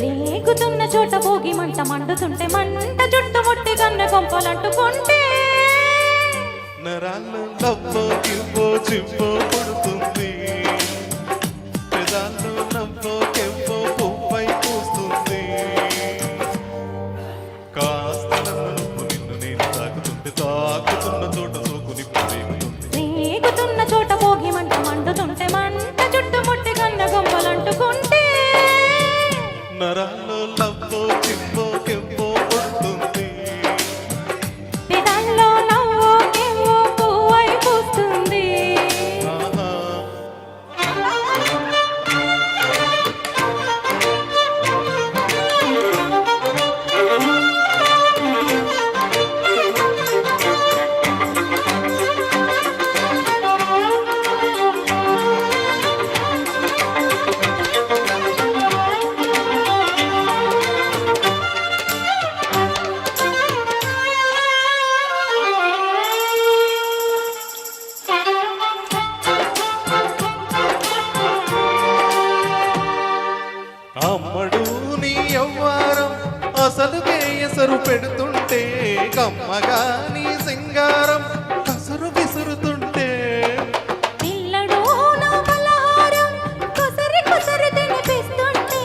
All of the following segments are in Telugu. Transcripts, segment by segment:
రేగుతున్న చోట భోగి మంట మండుతుంటే మంట చుట్టు ముట్టి కన్న కొంపలంటుకుంటే నరాల్లో నవ్వో కివ్వో చివ్వో పడుతుంది, పెదాల్లో నవ్వో కెవ్వో పువ్వై పూస్తుంది. కాస్త నన్ను నిన్ను నేను తాకుతుంటే తాకుతున్న చోట సోకు నిప్పు రేగుతుంది. రేగుతున్న చోట భోగి మంట మండుతుంటే మంట చుట్టు ముట్టి కన్న కొంపలంటుకుంటే నరాల్లో నవ్వో చివ్వో కెవ్వో పడుతుంది, పెదాల్లో నవ్వో కెవ్వో పువ్వై పూస్తుంది. అమ్మడు నీ యవ్వారం అసలు ఎసరు పెడుతుంటే, కమ్మగా నీ సింగారం కసరు విసురుతుంటే, పిల్లడు నా బలహారం కొసరి కొసరి తినిపిస్తుంటే,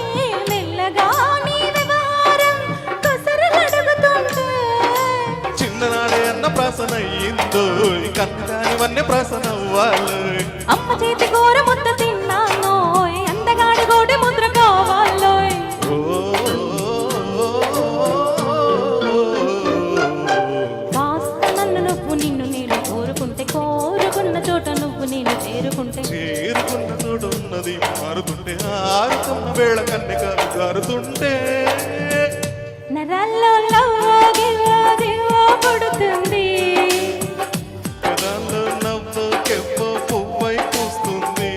మెల్లగా నీ వ్యవహారం కొసరులడుగుతుంటే, చిన్ననాడే అన్న ప్రాసన అయ్యిందో కన్నగాని వన్య ప్రాసన అవ్వాలి. అమ్మ చేతి కూర ముద్ద తిన్నాను, అందగాడి గోడి ముద్ర కావాలోయ్. కాస్త నన్ను నువ్వు నిన్ను నేను కోరుకుంటే, కోరుకున్న చోట నువ్వు నేను చేరుకుంటే, చేరుకున్న చోట ఉన్నది మారుతుంటే, ఆరుతున్న వేళ కన్నెకాలు జారుతుంటే, నరాల్లో లవ్వో గివ్వో దివ్వో పుడుతుంది, పెదాల్లో నవ్వు కెవ్వో పువ్వై పూస్తుంది.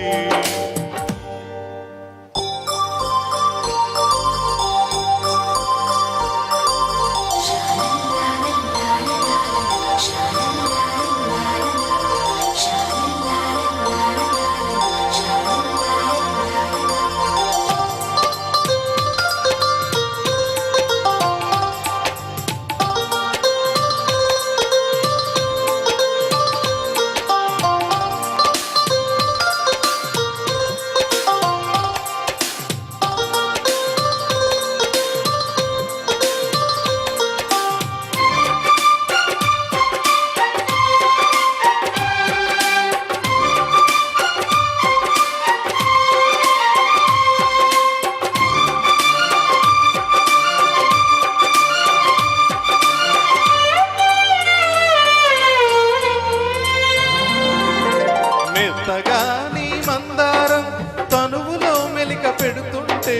మెత్తగా నీ మందారం తనువులో మెలిక పెడుతుంటే,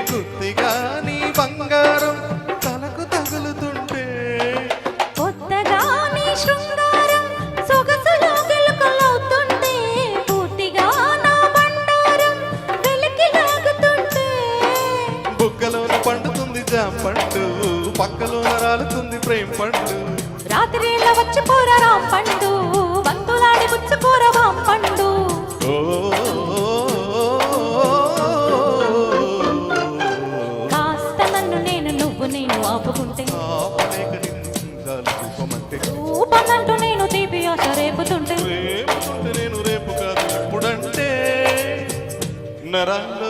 గుత్తిగా నీ బంగారం తలకు తగులుతుంటే, కొత్తగా నీ శృంగారం సొగసులో గెలుకలవుతుంటే, పూర్తిగా నా బండారం వెలికి లాగుతుంటే, బుగ్గలోన పండుతుంది జాంపండు, పక్కలోన రాలుతుంది ప్రేమ పండు. రాత్రిలో వచ్చి పోరా రాం పండు, బంతులాడి పుచ్చుకోర వాం పండు. కాస్త నన్ను నేను నువ్వు నేను ఆపుకుంటే, రూపనంటూ నేను తీపి ఆశ రేపుతుంటే, నేను రేపు కాదు ఇప్పుడంటే, నరాల్లో